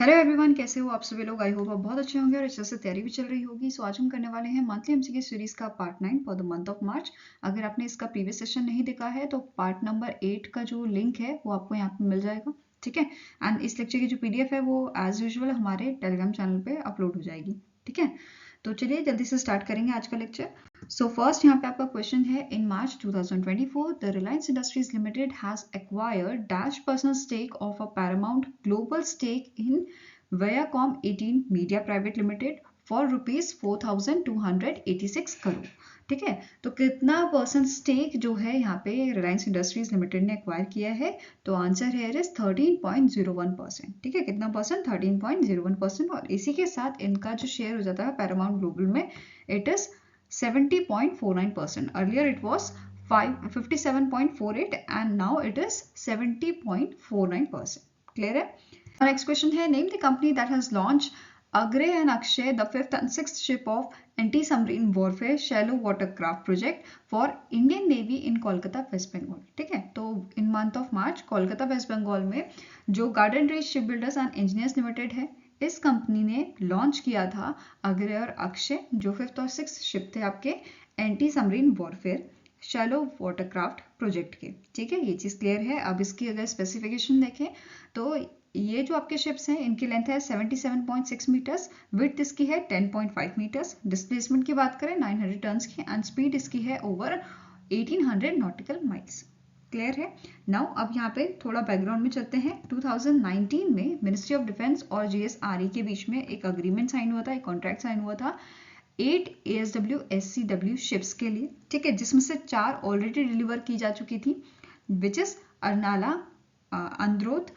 Hello everyone, कैसे हो आप सभी लोग। आई होप आप बहुत अच्छे होंगे और अच्छे से तैयारी भी चल रही होगी। सो आज हम करने वाले हैं मंथली एमसीक्यू सीरीज का part 9 for the month of मार्च। अगर आपने इसका प्रीवियस सेशन नहीं देखा है तो पार्ट नंबर 8 का जो लिंक है वो आपको यहाँ पे मिल जाएगा, ठीक है। एंड इस लेक्चर की जो पीडीएफ है वो एज यूजुअल हमारे टेलीग्राम चैनल पे अपलोड हो जाएगी, ठीक है। तो चलिए जल्दी से स्टार्ट करेंगे आज का लेक्चर। सो फर्स्ट यहाँ पे आपका क्वेश्चन है, in March 2024 the Reliance Industries Limited has acquired dash percent stake of a Paramount Global stake in Viacom 18 media private limited for ₹4,286 crore, ठीक है। तो कितना परसेंट स्टेक जो है यहाँ पे रिलायंस इंडस्ट्रीज लिमिटेड ने एक्वायर किया है? तो आंसर है इज 13.01%, ठीक है। कितना परसेंट? 13.01%। और इसी के साथ इनका जो शेयर हो जाता है पैरामाउंट ग्लोबल में, it is 70.49%। Earlier it was 57.48 and now it is 70.49%। Clear है। Next question है, name the company that has launched Agre and Akshay, the 5th and 6th ship of anti-submarine warfare shallow watercraft project for Indian Navy in Kolkata, West Bengal, ठीक है। तो in month of March Kolkata waste Bengal में जो Garden Reach Ship Builders and Engineers Limited है, इस company ने launch किया था अग्रे और अक्षय, जो 5th और 6th शिप थे आपके anti submarine warfare shallow watercraft project के, ठीक है। ये चीज क्लियर है। अब इसकी अगर स्पेसिफिकेशन देखें तो ये जो आपके शिप्स हैं इनकी लेंथ है 77.6 मीटर्स, विड्थ इसकी है 10.5 मीटर्स, डिस्प्लेसमेंट की बात करें 900 टन्स की, एंड स्पीड इसकी है ओवर 1800 नॉटिकल माइल्स। क्लियर है। नाउ अब यहाँ पे थोड़ा बैकग्राउंड में चलते हैं। 2019 में मिनिस्ट्री ऑफ डिफेंस और जीएसआरई के बीच में एक अग्रीमेंट साइन हुआ था, एक कॉन्ट्रैक्ट साइन हुआ था 8 ASW SCW शिप्स के लिए, ठीक है, जिसमें से 4 ऑलरेडी डिलीवर की जा चुकी थी, which is Arnala, Androth,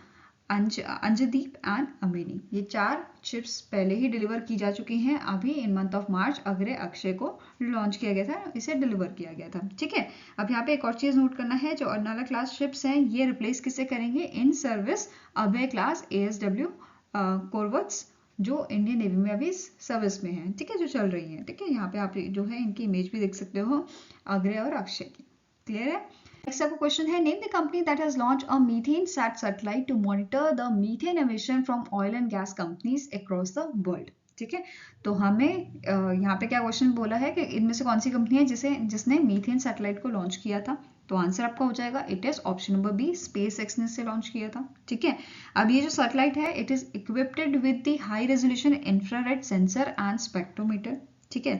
Anjadip and Ameni. ये 4 शिप्स पहले ही डिलीवर की जा चुकी हैं। अभी इन मंथ ऑफ मार्च अग्रे अक्षय को लॉन्च किया गया था, इसे डिलीवर किया गया था, ठीक है। अब यहाँ पे एक और चीज नोट करना है, जो अर्नाला क्लास शिप्स हैं ये रिप्लेस किसे करेंगे? In service Abhay class ASW कोरवट्स, जो इंडियन नेवी में अभी सर्विस में है, ठीक है, जो चल रही है, ठीक है। यहाँ पे आप जो है इनकी इमेज भी देख सकते हो अग्रे और अक्षय की। क्लियर है। नेक्स्ट आपका क्वेश्चन है, name the company that has launch a methane sat satellite to monitor the methane emission from oil and gas companies across the world, ठीक है। तो हमें यहाँ पे क्या क्वेश्चन बोला है कि इनमें से कौन सी कंपनी है जिसने मीथेन सैटेलाइट को लॉन्च किया था? तो आंसर आपका हो जाएगा it is option number B, SpaceX ने इसे लॉन्च किया था, ठीक है। अब ये जो सैटेलाइट है it is equipped with the high resolution infrared sensor and spectrometer, ठीक है।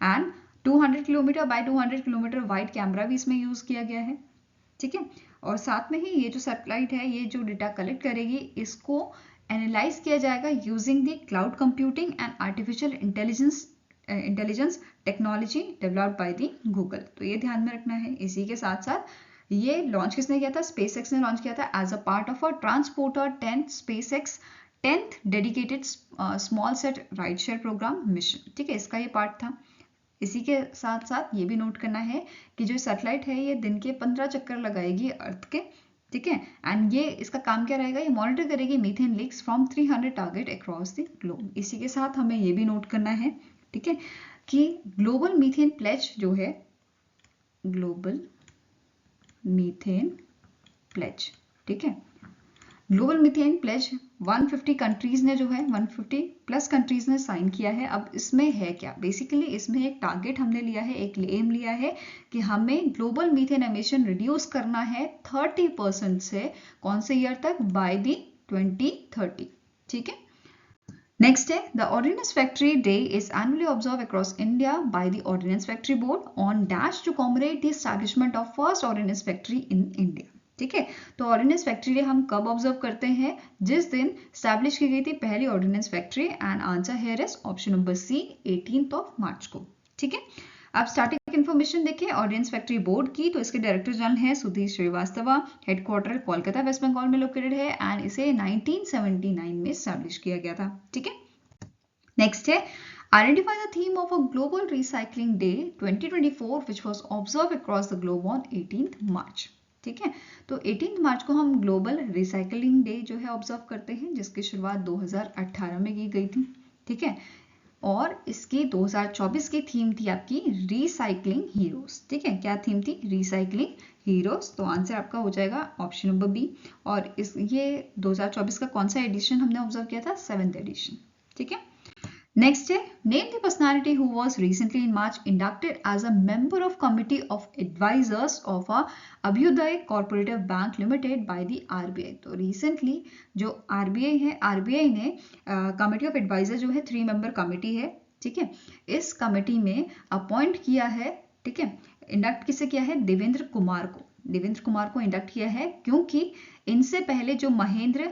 And 200 kilometre bye 200 kilometre wide camera भी इसमें यूज किया गया है, ठीक है। और साथ में ही ये जो सैटेलाइट है ये जो डेटा कलेक्ट करेगी इसको एनालाइज किया जाएगा using the cloud computing and artificial intelligence technology developed by the Google. तो ये ध्यान में रखना है। इसी के साथ साथ ये लॉन्च किसने किया था? स्पेस एक्स ने लॉन्च किया था as a part of a transporter 10th SpaceX 10th dedicated small sat ride share programme mission, ठीक है, इसका ये पार्ट था। इसी के साथ साथ ये भी नोट करना है कि जो सैटेलाइट है ये दिन के 15 चक्कर लगाएगी अर्थ के, ठीक है। एंड ये इसका काम क्या रहेगा? ये मॉनिटर करेगी methane leaks from 300 target across the globe. इसी के साथ हमें ये भी नोट करना है, ठीक है, कि ग्लोबल मीथेन प्लेज जो है, ग्लोबल मीथेन प्लेज, ठीक है, ग्लोबल मीथेन प्लेज 150 कंट्रीज ने जो है 150 प्लस कंट्रीज ने साइन किया है। अब इसमें है क्या? बेसिकली इसमें एक टारगेट हमने लिया है, एक एम लिया है कि हमें ग्लोबल मीथेन एमिशन रिड्यूस करना है 30% से, कौन से ईयर तक? बाय दी 2030, ठीक है। Next है, the Ordnance Factory Day is annually observed across India by the Ordnance Factory Board on dash to commemorate the establishment of first Ordnance Factory in India, ठीक है। तो ऑर्डिनेंस फैक्ट्री डे हम कब observe करते हैं? जिस दिन स्टैब्लिश की गई थी पहली ordnance factory, and answer here is option number C, 18th of March को, ठीक है। अब स्टार्टिंग इन्फॉर्मेशन देखिए ऑर्डिनेंस फैक्ट्री बोर्ड की, तो इसके डायरेक्टर जनरल है सुधीर श्रीवास्तव, हेडक्वार्टर कोलकाता वेस्ट बंगाल में लोकेटेड है, एंड इसे 1979 में स्टैब्लिश किया गया था, ठीक है। नेक्स्ट है, identify the theme of a global recycling day 2024 which was observed across the globe on 18th March, ठीक है। तो 18 मार्च को हम ग्लोबल रिसाइकलिंग डे जो है ऑब्जर्व करते हैं, जिसकी शुरुआत 2018 में की गई थी, ठीक है। और इसकी 2024 की थीम थी आपकी रिसाइकलिंग हीरोज, ठीक है। क्या थीम थी? Recycling heroes. तो आंसर आपका हो जाएगा ऑप्शन नंबर बी। और ये 2024 का कौन सा एडिशन हमने ऑब्जर्व किया था? 7th addition. ठीक है, नेक्स्ट है name the personality who was recently in March inducted as a member of committee of advisers of a Abhyudaya corporative bank limited by the RBI. तो रिसेंटली जो आरबीआई है, RBI ने committee of adviser जो है 3 member committee है, ठीक है, इस कमिटी में अपॉइंट किया है, ठीक है, इंडक्ट किसे किया है? देवेंद्र कुमार को। देवेंद्र कुमार को इंडक्ट किया है क्योंकि इनसे पहले जो महेंद्र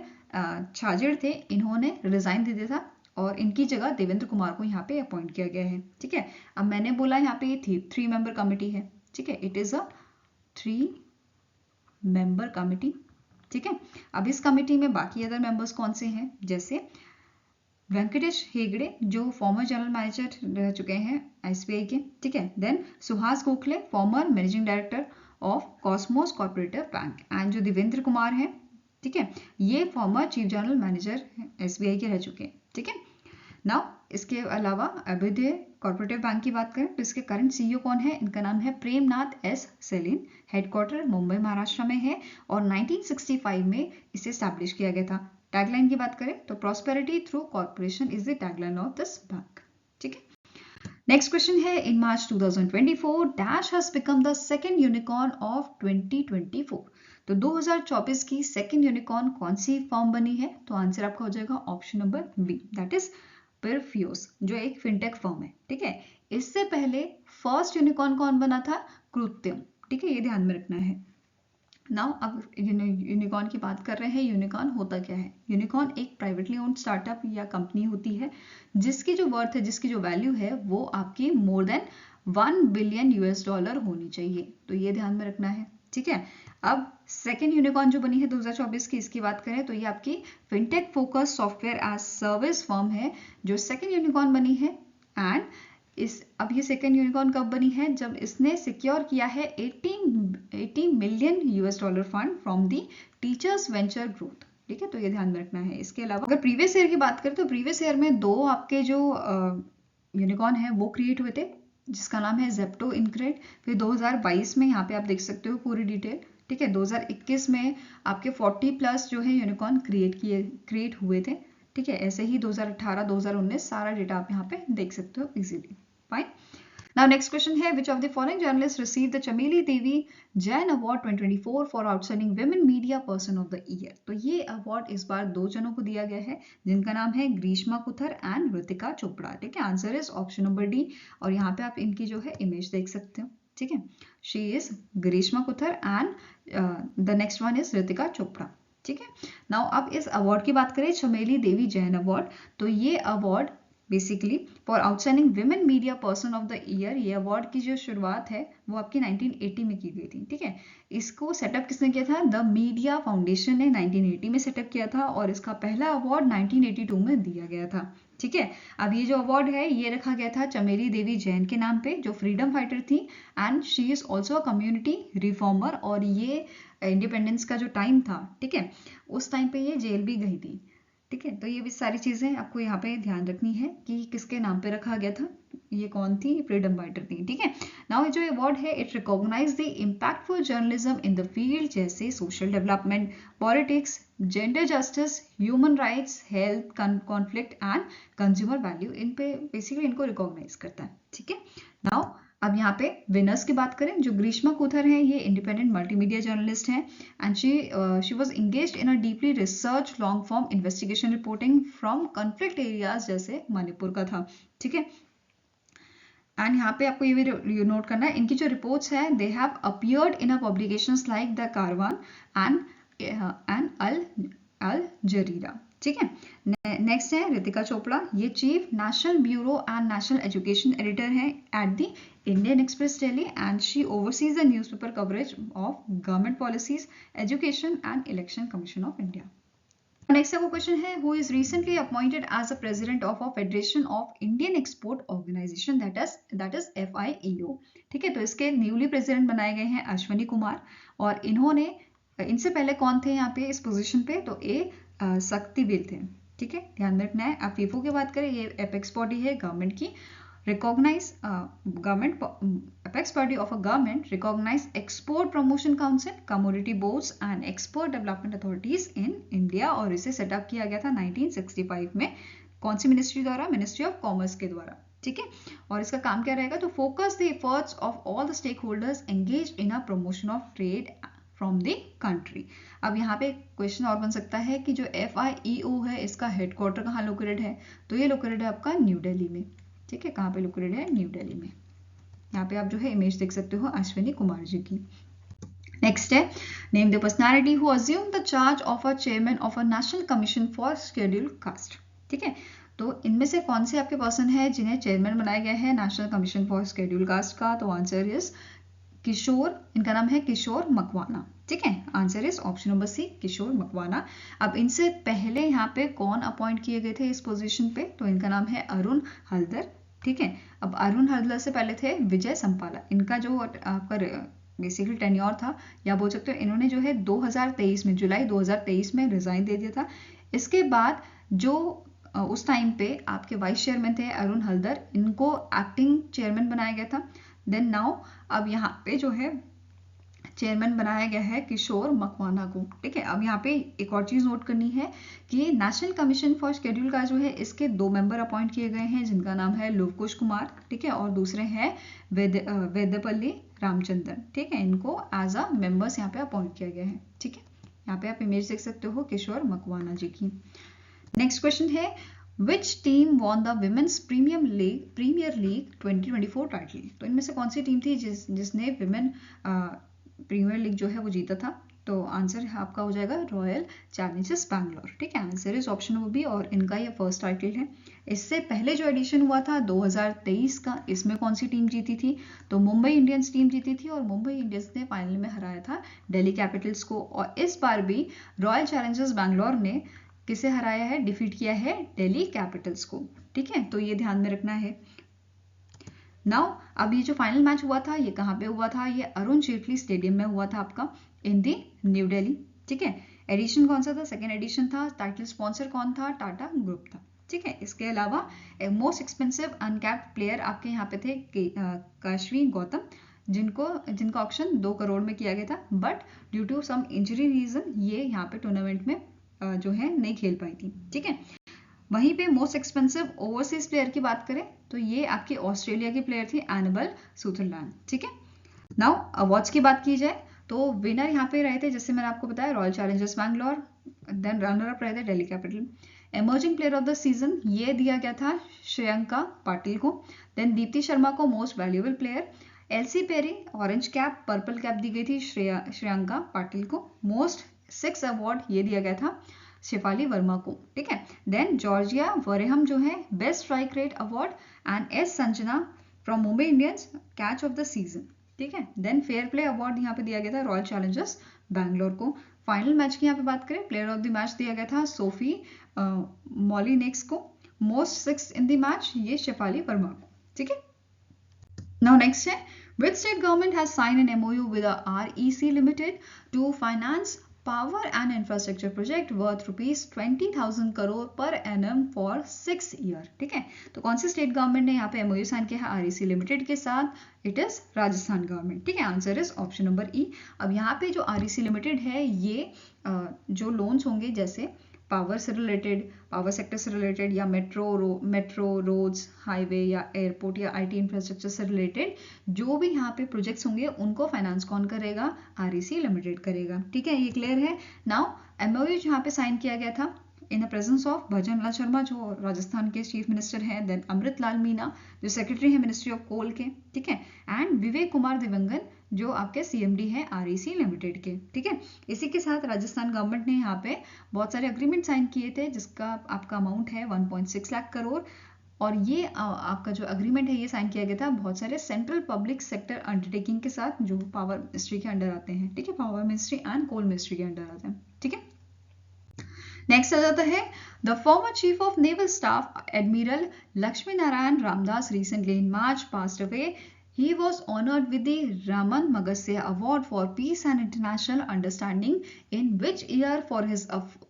छाजेड़ थे, इन्होंने रिजाइन दे दिया था और इनकी जगह देवेंद्र कुमार को यहाँ पे अपॉइंट किया गया है। ठीक है, अब मैंने बोला यहाँ पे ये 3 मेंबर कमिटी है। ठीक है, it is a 3 member committee. ठीक है, अब इस कमिटी में बाकी अदर मेंबर्स कौन से हैं? जैसे वेंकटेश हेगड़े जो फॉर्मर जनरल मैनेजर रह चुके हैं एसबीआई के। ठीक है, then Suhas Gokhale former managing director of Cosmos corporative bank. And जो देवेंद्र कुमार है, ठीक है, ये former chief general manager SBI के रह चुके हैं। ठीक है, नाउ इसके अलावा अभ्युदय कॉर्पोरेटिव बैंक की बात करें तो इसके करंट सीईओ कौन है? इनका नाम है प्रेमनाथ एस सेलिन। हेडक्वार्टर मुंबई महाराष्ट्र में है और 1965 में इसे स्टैब्लिश किया गया था। टैगलाइन की बात करें तो prosperity through corporation is the tagline of this bank. ठीक है, नेक्स्ट क्वेश्चन है in March 2024 dash has become the second unicorn of 2024। तो 2024 की सेकंड यूनिकॉर्न कौन सी फॉर्म बनी है? तो आंसर आपका हो जाएगा option number B, that is Perfios, जो एक फिनटेक फर्म है। ठीक है, इससे पहले फर्स्ट यूनिकॉर्न कौन बना था? कृत्यम। ठीक है, ये ध्यान में रखना है। नाउ अब यूनिकॉर्न की बात कर रहे हैं। यूनिकॉर्न होता क्या है? यूनिकॉर्न एक प्राइवेटली ओन्ड स्टार्टअप या कंपनी होती है जिसकी जो वर्थ है, जिसकी जो वैल्यू है वो आपकी मोर देन $1 बिलियन होनी चाहिए। तो ये ध्यान में रखना है। ठीक है, अब सेकेंड यूनिकॉर्न जो बनी है 2024 की, इसकी बात करें तो ये आपकी fintech focus software as service firm है जो सेकेंड यूनिकॉर्न बनी है। एंड अब ये सेकेंड यूनिकॉर्न कब बनी है? जब इसने सिक्योर किया है $80 million fund from the teachers venture growth. ठीक है, तो ये ध्यान में रखना है। इसके अलावा अगर प्रीवियस ईयर की बात करें तो प्रीवियस ईयर में 2 आपके जो यूनिकॉर्न है वो क्रिएट हुए थे, जिसका नाम है जेप्टो इनक्रेड। फिर 2022 में यहाँ पे आप देख सकते हो पूरी डिटेल। ठीक है, 2021 में आपके 40+ जो है यूनिकॉर्न क्रिएट हुए थे। ठीक है, ऐसे ही 2018, 2019 सारा डेटा आप यहाँ पे देख सकते हो easily. Fine, now next question है which of the following journalist receive the Chameli Devi Jain award 2024 for outstanding women media person of the year. तो ये अवार्ड इस बार 2 जनों को दिया गया है जिनका नाम है ग्रीष्मा कुथर एंड ऋतिका चोपड़ा। ठीक है, answer is option number D. और यहाँ पे आप इनकी जो है इमेज देख सकते हो। ठीक है, she is Greeshma Kuthar and the next one is Ritika Chopra. ठीक है, नाउ अब इस अवार्ड की बात करें, चमेली देवी जैन अवार्ड, तो ये award basically for outstanding women media person of the year, ये अवार्ड की जो शुरुआत है वो आपकी 1980 में की गई थी। ठीक है, इसको सेटअप किसने किया था? द मीडिया फाउंडेशन ने 1980 में सेटअप किया था और इसका पहला अवार्ड 1982 में दिया गया था। ठीक है, अब ये जो अवार्ड है ये रखा गया था चमेली देवी जैन के नाम पे, जो फ्रीडम फाइटर थी and she is also a community reformer. और ये इंडिपेंडेंस का जो टाइम था, ठीक है, उस टाइम पे ये जेल भी गई थी। ठीक है, तो ये भी सारी चीजें आपको यहाँ पे ध्यान रखनी है कि किसके नाम पे रखा गया था, ये कौन थी? फ्रीडम फाइटर थी। ठीक है, नाउ जो अवार्ड है it recognise the impactful journalism in the field, जैसे social development, politics, gender justice, human rights, health, conflict and consumer value, इन पे बेसिकली इनको रिकॉग्नाइज करता है। ठीक है, नाउ अब यहाँ पे विनर्स की बात करें, जो ग्रीष्मा कुथर है ये इंडिपेंडेंट मल्टीमीडिया जर्नलिस्ट हैं and she was engaged in a deeply research long form investigation reporting from conflict areas जैसे मणिपुर का था। ठीक है, एंड यहाँ पे आपको ये भी नोट करना है, इनकी जो रिपोर्ट्स हैं they have appeared in a publications like the Caravan and Al Jazeera. ठीक है, नेक्स्ट है ऋतिका चोपड़ा, ये chief national bureau and national education editor हैं at the Indian Express Delhi and she oversees the newspaper coverage of government policies, education and election commission of India. Next आपको question है who is recently appointed as a president of a federation of Indian export organisation that is FIEO। ठीक है, तो इसके newly president बनाए गए हैं अश्वनी कुमार और इन्होंने, इनसे पहले कौन थे यहाँ पे इस पोजीशन पे? तो शक्तिवेल थे। ठीक है, ध्यान रखना है। आप FIFO की बात करें, ये एपेक्स बॉडी है गवर्नमेंट की। recognize government apex body of a government recognize export promotion council, commodity boards and export development authorities in India, और इसे सेटअप किया गया था 1965 में। कौन सी मिनिस्ट्री द्वारा? मिनिस्ट्री ऑफ कॉमर्स के द्वारा, ठीक है। और इसका काम क्या रहेगा? तो focus the efforts of all the stakeholders engaged in a promotion of trade from the country. अब यहाँ पे क्वेश्चन और बन सकता है कि जो FIEO है इसका हेडक्वार्टर कहाँ लोकेटेड है? तो ये लोकेटेड है आपका न्यू दिल्ली में, ठीक है। कहाँ पे लोकेटेड है? न्यू दिल्ली में। यहाँ पे आप जो है इमेज देख सकते हो अश्विनी कुमार जी की। नेक्स्ट है name the personality who assume the charge of a chairman of a national commission for scheduled caste, ठीक है। तो इनमें से कौन से आपके पर्सन है जिन्हें चेयरमैन बनाया गया है national commission for scheduled caste का? तो आंसर इज किशोर, इनका नाम है किशोर मकवाना, ठीक है। Answer is option number C, Kishore Makwana. अब इनसे पहले यहाँ पे कौन अपॉइंट किए गए थे इस पोजीशन पे? तो इनका नाम है अरुण हल्दर, ठीक है। अब अरुण हल्दर से पहले थे विजय संपाला। इनका जो आपका बेसिकली टेन्योर था, या बोल सकते हो इन्होंने जो है 2023 में, जुलाई 2023 में रिजाइन दे दिया था। इसके बाद जो उस टाइम पे आपके वाइस चेयरमैन थे अरुण हल्दर, इनको एक्टिंग चेयरमैन बनाया गया था। देन नाउ अब यहाँ पे जो है चेयरमैन बनाया गया है किशोर मकवाना को, ठीक है। अब यहाँ पे एक और चीज नोट करनी है कि नेशनल कमीशन फॉर शेड्यूल का जो है इसके 2 मेंबर अपॉइंट किए गए हैं जिनका नाम है लवकुश कुमार, ठीक है, और दूसरे हैं वेदपल्ली रामचंद्रन, ठीक है। इनको एज अ मेंबर्स यहाँ पे अपॉइंट किया गया है, ठीक है। यहाँ पे आप इमेज देख सकते हो किशोर मकवाना जी की। नेक्स्ट क्वेश्चन है Which team won the Women's Premier League 2024 title? तो इनमें से कौन सी टीम थी जिसने विमेन प्रीमियर लीग जो है वो जीता था? तो आंसर आपका हो जाएगा रॉयल चैलेंजर्स बैंगलोर, ठीक है। Answer is option number B, और इनका ये फर्स्ट टाइटल है। इससे पहले जो एडिशन हुआ था 2023 का, इसमें कौन सी टीम जीती थी? तो मुंबई इंडियंस टीम जीती थी, और मुंबई इंडियंस ने फाइनल में हराया था दिल्ली कैपिटल्स को। और इस बार भी रॉयल चैलेंजर्स बैंगलोर ने किसे हराया है? डिफीट किया है दिल्ली कैपिटल्स को, ठीक है। तो ये ध्यान में रखना है। नाउ अब ये जो फाइनल मैच हुआ था ये कहाँ पे हुआ था? ये अरुण जेटली स्टेडियम में हुआ था आपका इन दी न्यू दिल्ली, ठीक है। एडिशन कौन सा था? सेकेंड एडिशन था। टाइटल स्पॉन्सर कौन था? टाटा ग्रुप था, ठीक है। इसके अलावा मोस्ट एक्सपेंसिव अनकैप्ड प्लेयर आपके यहाँ पे थे काशवी गौतम, जिनका ऑक्शन 2 करोड़ में किया गया था, but due to some injury reason ये यहाँ पे टूर्नामेंट में जो है नहीं खेल पाई थी, ठीक है। वहीं पे मोस्ट एक्सपेंसिव ओवरसीज प्लेयर की बात करें तो ये आपकी ऑस्ट्रेलिया की प्लेयर थी एनाबेल सुथरलैंड, ठीक है। नाउ अवार्ड्स की बात की जाए तो विनर यहाँ पे रहे थे, जैसे मैंने आपको बताया, Royal Challengers Bangalore. Then runner up रहे थे Delhi capital. Emerging player of the season ये दिया गया था श्रेयंका पाटिल को। देन दीप्ति शर्मा को most valuable player. Ellyse Perry orange cap purple cap दी गई थी श्रेयंका पाटिल को। मोस्ट 6 अवार्ड ये दिया गया था शेफाली वर्मा को, ठीक है। देन जॉर्जिया वरेहम जो है best strike rate award, and S Sanjana from Mumbai Indians catch of the season, ठीक है। देन फेयर प्ले अवार्ड यहाँ पे दिया गया था रॉयल चैलेंजर्स बैंगलोर को। फाइनल मैच की यहाँ पे बात करें, प्लेयर ऑफ द मैच दिया गया था सोफी मॉलिनेक्स को। मोस्ट 6 इन द मैच ये शेफाली वर्मा को, ठीक है। नाउ नेक्स्ट है which state government has signed an MOU with a REC Limited to finance power and infrastructure project worth ₹20,000 crore per annum for 6 year, ठीक है। तो कौन सी स्टेट गवर्नमेंट ने यहाँ पे MOU साइन किया है REC लिमिटेड के साथ? इट इज राजस्थान गवर्नमेंट, ठीक है। आंसर इज ऑप्शन नंबर ई। अब यहाँ पे जो REC लिमिटेड है ये जो लोन्स होंगे जैसे पावर से रिलेटेड, पावर सेक्टर से रिलेटेड, या मेट्रो रोड्स हाईवे या एयरपोर्ट या IT इंफ्रास्ट्रक्चर से रिलेटेड जो भी यहाँ पे प्रोजेक्ट्स होंगे उनको फाइनेंस कौन करेगा? REC लिमिटेड करेगा, ठीक है। ये क्लियर है। नाउ MOU यहाँ पे साइन किया गया था इन द प्रेजेंस ऑफ भजन लाल शर्मा जो राजस्थान के चीफ मिनिस्टर हैं, देन अमृत लाल मीना जो सेक्रेटरी है मिनिस्ट्री ऑफ कोल के, ठीक है, एंड विवेक कुमार दिवंगन जो आपके CMD हैं REC लिमिटेड के, ठीक है। इसी के साथ राजस्थान गवर्नमेंट ने यहाँ पे बहुत सारे अग्रीमेंट साइन किए थे जिसका आपका अमाउंट है 1.6 लाख करोड़, और ये आपका जो अग्रीमेंट है ये साइन किया गया था बहुत सारे सेंट्रल पब्लिक सेक्टर अंडरटेकिंग के साथ जो पावर मिनिस्ट्री के अंडर आते हैं, ठीक है, power ministry and coal ministry के अंडर आते हैं, ठीक है। नेक्स्ट आ जाता है the former chief of naval staff admiral Lakshmi Narayan Ramdas recently in March passed away. He was honored with the Raman Magasya Award for Peace and International Understanding in which year for his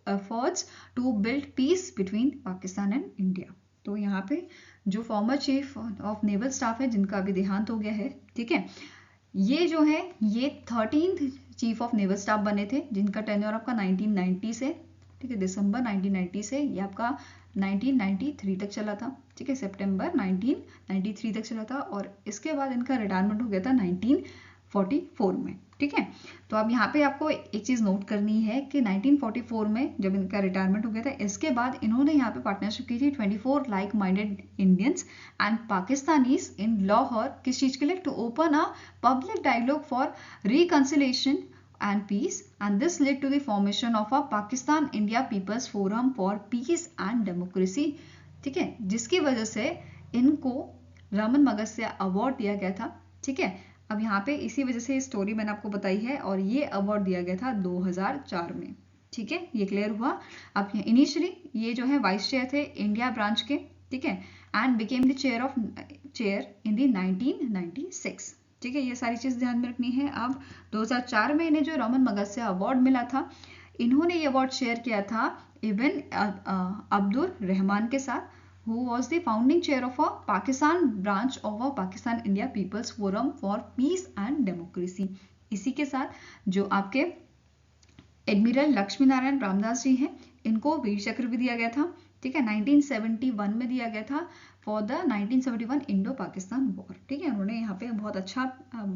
efforts to build peace between Pakistan and India. तो यहाँ पे जो farmer chief of naval staff है जिनका अभी देहांत हो गया है, ठीक है, ये जो है ये 13th chief of naval staff बने थे, जिनका टेन्योर आपका 1990 से, ठीक है, दिसंबर 1990 से ये आपका 1993 तक चला था, ठीक है, सितंबर 1993 तक चला था, और इसके बाद इनका रिटायरमेंट हो गया था 1944 में, ठीक है। तो अब यहाँ पे आपको एक चीज़ नोट करनी है कि 1944 में जब इनका रिटायरमेंट हो गया था, इसके बाद इन्होंने यहाँ पे पार्टनरशिप की थी 24 like minded Indians and Pakistanis in Lahore, किस चीज़ के लिए, to open a public dialogue for reconciliation and peace, and this led to the formation of a Pakistan India People's Forum for Peace and Democracy, ठीक है, जिसकी वजह से इनको रमन मगस्य अवार्ड दिया गया था, ठीक है। अब यहाँ पे इसी वजह से स्टोरी मैंने आपको बताई है, और ये अवार्ड दिया गया था 2004 में, ठीक है, ये क्लियर हुआ। अब इनिशियली ये जो है वाइस चेयर थे इंडिया ब्रांच के, ठीक है, and became the chair in the 1996, ठीक है, ये सारी चीज़ ध्यान में रखनी है। अब 2004 में इन्हें जो रमन मगस्य अवार्ड मिला था, इन्होंने ये अवार्ड शेयर किया था इब्न अब्दुल रहमान के साथ, who was the founding chair of a Pakistan branch of a Pakistan India People's Forum for Peace and Democracy। इसी के साथ जो आपके एडमिरल लक्ष्मी नारायण रामदास जी हैं, इनको वीर चक्र भी दिया गया था, ठीक है, 1971 में दिया गया था for the 1971 Indo Pakistan war, ठीक है, उन्होंने यहाँ पे बहुत अच्छा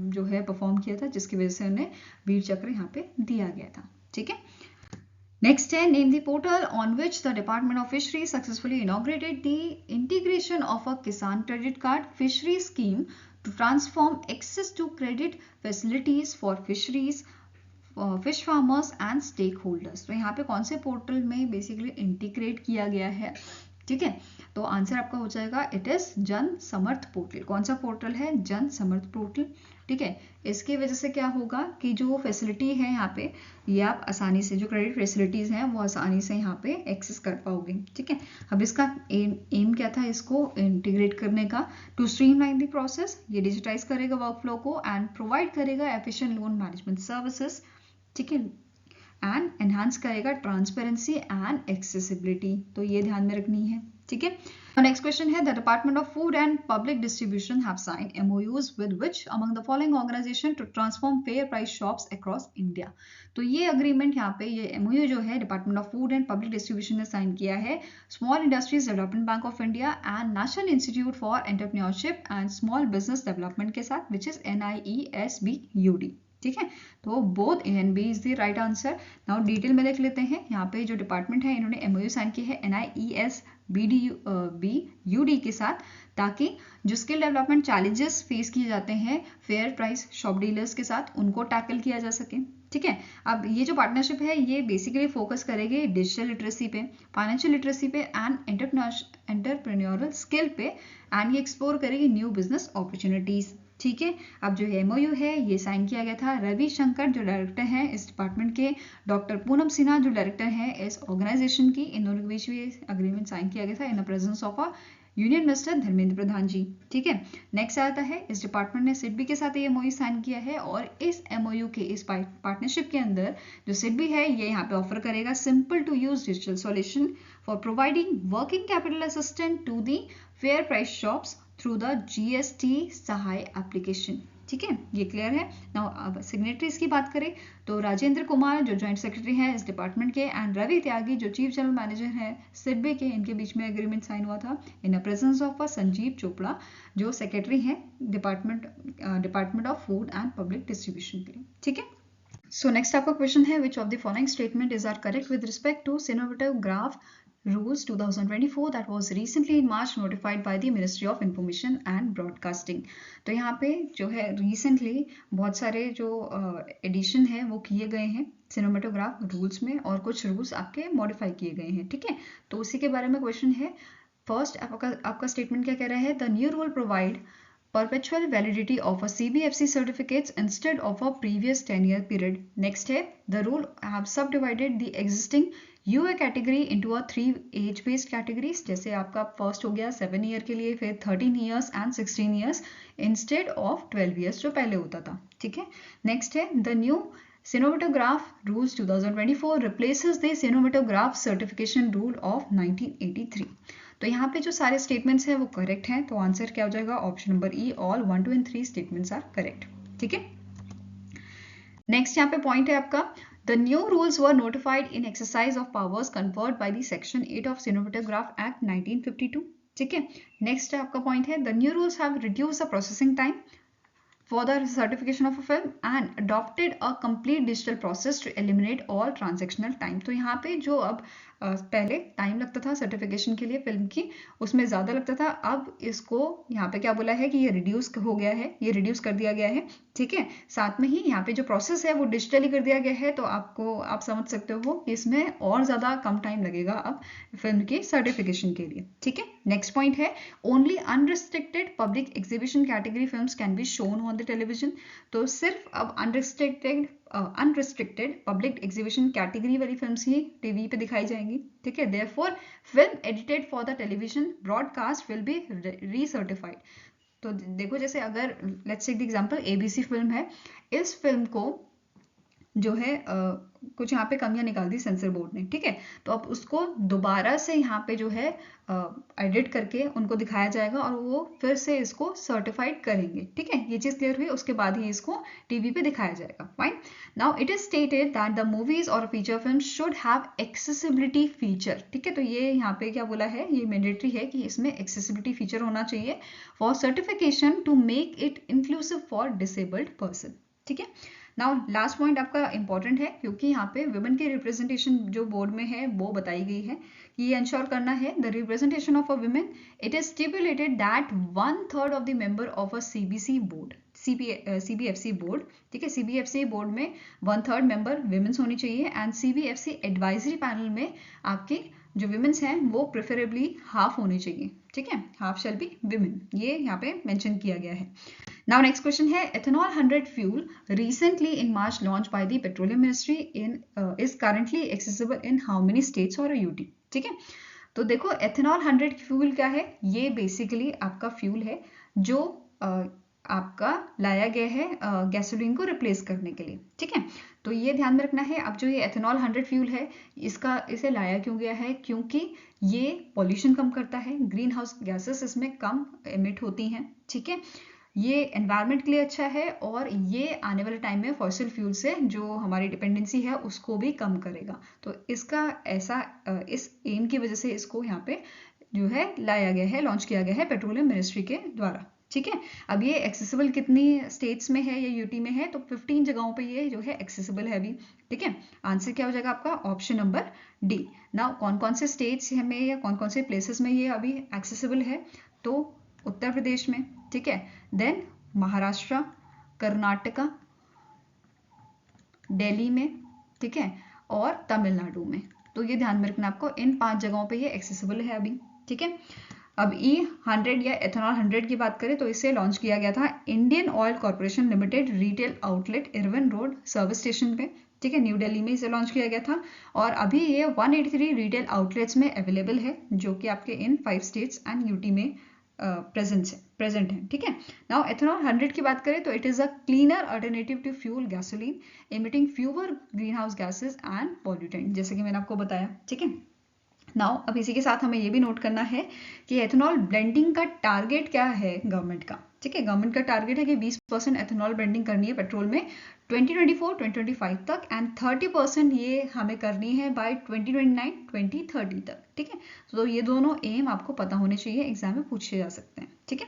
जो है परफॉर्म किया था, जिसकी वजह से उन्हें वीर चक्र यहाँ पे दिया गया था, ठीक है। नेक्स्ट है, name the portal on which the department of fishery successfully inaugurated the integration of a Kisan credit card fishery scheme to transform access to credit facilities for fisheries fish farmers and stakeholders. तो यहाँ पे कौन से portal में basically integrate किया गया है, ठीक है, तो आंसर आपका हो जाएगा इट इज जन समर्थ पोर्टल। कौन सा पोर्टल है, जन समर्थ पोर्टल, ठीक है। इसकी वजह से क्या होगा कि जो फैसिलिटी है यहाँ पे, ये आप आसानी से, जो क्रेडिट फैसिलिटीज हैं वो आसानी से यहाँ पे एक्सेस कर पाओगे, ठीक है। अब इसका एम क्या था, इसको इंटीग्रेट करने का, टू स्ट्रीमलाइन द प्रोसेस, ये डिजिटाइज करेगा वर्कफ्लो को एंड प्रोवाइड करेगा एफिशिएंट लोन मैनेजमेंट सर्विसेज, ठीक है, एंड एनहांस करेगा ट्रांसपेरेंसी एंड एक्सेसिबिलिटी, तो ये ध्यान में रखनी है, ठीक है। नेक्स्ट क्वेश्चन है, the department of food and public distribution have signed MOUs with which among the following organisation to transform fair price shops across India. तो ये अग्रीमेंट यहाँ पे, ये MOU जो है department of food and public distribution ने sign किया है small industries development bank of India and national institute for entrepreneurship and small business development के साथ, विच इज NIESBUD, ठीक है। तो both A and B is the right answer. Now detail में देख लेते हैं, यहाँ पे जो डिपार्टमेंट है इन्होंने MOU साइन की है NIESBUD के साथ, ताकि जो स्किल डेवलपमेंट चैलेंजेस फेस किए जाते हैं फेयर प्राइस शॉप डीलर्स के साथ, उनको टैकल किया जा सके, ठीक है। अब ये जो पार्टनरशिप है ये बेसिकली फोकस करेगी डिजिटल लिटरेसी पे, फाइनेंशियल लिटरेसी पे एंड एंटरप्रेन्योरल स्किल पे, एंड ये एक्सप्लोर करेगी न्यू बिजनेस अपॉर्चुनिटीज, ठीक है। अब जो MOU है ये साइन किया गया था रवि शंकर जो डायरेक्टर हैं इस डिपार्टमेंट के, डॉक्टर पूनम सिन्हा जो डायरेक्टर हैं इस ऑर्गेनाइजेशन की, इन दोनों के बीच में एग्रीमेंट साइन किया गया था in the presence of a union minister Dharmendra Pradhan ji, ठीक है। नेक्स्ट आता है, इस डिपार्टमेंट ने SIDBI के साथ ये MOU साइन किया है, और इस MOU के इस पार्टनरशिप के अंदर जो SIDBI है ये यहाँ पे ऑफर करेगा simple to use digital solution for providing working capital assistant to the fair price shops through the GST Sahay application, ठीक है, ये क्लियर है। नाउ अब सिग्नेटरीज की बात करें तो राजेंद्र कुमार जो ज्वाइंट सेक्रेटरी हैं इस डिपार्टमेंट के, एंड रवि त्यागी जो चीफ जनरल मैनेजर हैं SIDBI के, इनके बीच में एग्रीमेंट साइन हुआ था in the presence of Sanjeev Chopra जो सेक्रेटरी हैं department of food and public distribution के लिए, ठीक है। सो नेक्स्ट आपका क्वेश्चन है, which of the following statement is are correct with respect to cinematograph Rules 2024 that was recently in March notified by the Ministry of Information and Broadcasting। तो यहाँ पे जो है recently बहुत सारे जो एडिशन है वो किए गए हैं सिनेमेटोग्राफ रूल्स में, और कुछ रूल्स आपके मॉडिफाई किए गए हैं, ठीक है। तो उसी के बारे में क्वेश्चन है। फर्स्ट आपका स्टेटमेंट क्या कह रहा है, the new rule provide perpetual validity of a CBFC certificates instead of a previous 10-year period। Next है, the rule have subdivided the existing UA category into a 3 age based categories, जैसे आपका first हो गया 7 year के लिए, फिर 13 years and 16 years instead of 12 years जो पहले होता था, ठीक है। नेक्स्ट है, the new Cinematograph Rules 2024 replaces the Cinematograph Certification Rule of 1983। तो यहाँ पे जो सारे स्टेटमेंट्स हैं वो करेक्ट हैं, तो आंसर क्या हो जाएगा option number E, all 1, 2 and 3 statements are correct. ठीक है, नेक्स्ट यहाँ पे पॉइंट है आपका, the new rules were notified in exercise of powers conferred by the section 8 of cinematograph act 1952। ठीक है, नेक्स्ट आपका पॉइंट है, the new rules have reduced the processing time for the certification of a film and adopted a complete digital process to eliminate all transactional time। तो यहाँ पे जो अब पहले टाइम लगता था सर्टिफिकेशन के लिए फिल्म की, उसमें ज़्यादा लगता था, अब इसको यहाँ पे क्या बोला है कि ये रिड्यूस हो गया है, ये रिड्यूस कर दिया गया है। ठीक है, साथ में ही यहाँ पे जो प्रोसेस है वो डिजिटली कर दिया गया है, तो आप समझ सकते हो कि इसमें और ज़्यादा कम टाइम लगेगा अब फिल्म की सर्टिफिकेशन के लिए। ठीक है, नेक्स्ट पॉइंट है, only unrestricted public exhibition category films can be shown on the television. तो सिर्फ अब अनरिस्ट्रिक्टेड पब्लिक एग्जीबिशन कैटेगरी वाली फिल्म्स ही टीवी पे दिखाई जाएंगी। ठीक है, therefore film edited for the television broadcast will be recertified. तो देखो, जैसे अगर let's take the example ABC film है, इस फिल्म को जो है कुछ यहाँ पे कमियां निकाल दी सेंसर बोर्ड ने। ठीक है, तो अब उसको दोबारा से यहाँ पे जो है एडिट करके उनको दिखाया जाएगा और वो फिर से इसको सर्टिफाइड करेंगे। ठीक है, ये चीज क्लियर हुई, उसके बाद ही इसको टीवी पे दिखाया जाएगा। Fine, now it is stated that the movies और feature film should have accessibility feature. ठीक है, तो ये यहाँ पे क्या बोला है, ये मैंडेटरी है कि इसमें एक्सेसिबिलिटी फीचर होना चाहिए for certification to make it inclusive for disabled person. ठीक है, नाउ लास्ट पॉइंट आपका इंपॉर्टेंट है, क्योंकि यहाँ पे वुमेन की रिप्रेजेंटेशन जो बोर्ड में है वो बताई गई है कि ये इंश्योर करना है the representation of a women. It is stipulated that 1/3 of the member of a CBC board, CBFC board. ठीक है, सीबीएफसी बोर्ड में 1/3 मेंबर विमेन्स होनी चाहिए एंड सीबीएफसी एडवाइजरी पैनल में आपकी जो विमेन्स हैं वो प्रेफरेबली हाफ होनी चाहिए। ठीक है, हाफ शैल बी विमेन, ये यहाँ पे मेंशन किया गया है। Now next question है, ethanol 100 fuel recently in March launched by the Petroleum Ministry is currently accessible in how many states or a UT? ठीक है, तो देखो ethanol 100 fuel क्या है, ये बेसिकली आपका फ्यूल है जो आपका लाया गया है गैसोलीन को रिप्लेस करने के लिए। ठीक है, तो ये ध्यान में रखना है। अब जो ये एथेनॉल 100 फ्यूल है, इसे लाया क्यों गया है, क्योंकि ये पॉल्यूशन कम करता है, ग्रीन हाउस गैसेस इसमें कम एमिट होती हैं। ठीक है, ये एनवायरनमेंट के लिए अच्छा है और ये आने वाले टाइम में फॉसिल फ्यूल से जो हमारी डिपेंडेंसी है उसको भी कम करेगा। तो इसका इस एम की वजह से इसको यहाँ पे जो है लाया गया है, लॉन्च किया गया है पेट्रोलियम मिनिस्ट्री के द्वारा। ठीक है, अब ये एक्सेसिबल कितनी स्टेट्स में है या यूटी में है, तो 15 जगहों पे ये जो है एक्सेसिबल है अभी। ठीक है, आंसर क्या हो जाएगा आपका ऑप्शन नंबर डी। नाउ कौन कौन से स्टेट्स में या कौन कौन से प्लेसेस में ये अभी एक्सेसिबल है, तो उत्तर प्रदेश में। ठीक है, देन महाराष्ट्र, कर्नाटका, दिल्ली में, ठीक है, और तमिलनाडु में। तो ये ध्यान में रखना आपको, इन 5 जगहों पे ये एक्सेसिबल है अभी। ठीक है, अब E100 या एथेनॉल 100 की बात करें तो इसे लॉन्च किया गया था Indian oil corporation limited retail outlet Irwin road service station पे। ठीक है, न्यू दिल्ली में इसे लॉन्च किया गया था और अभी ये 183 रिटेल आउटलेट्स में अवेलेबल है, जो कि आपके इन 5 स्टेट्स एंड यूटी में प्रेजेंट है। ठीक है, नाउ एथेनॉल 100 की बात करें तो it is a cleaner alternative to fuel gasoline emitting fewer greenhouse gases and pollutant, जैसे कि मैंने आपको बताया। ठीक है, नाउ अब इसी के साथ हमें ये भी नोट करना है कि एथेनॉल ब्लेंडिंग का टारगेट क्या है गवर्नमेंट का। ठीक है, गवर्नमेंट का टारगेट है कि 20% एथेनॉल ब्लेंडिंग करनी है पेट्रोल में 2024-2025 तक एंड 30% ये हमें करनी है बाय 2029-2030 तक। ठीक है, तो ये दोनों एम आपको पता होने चाहिए, एग्जाम में पूछे जा सकते हैं। ठीक है,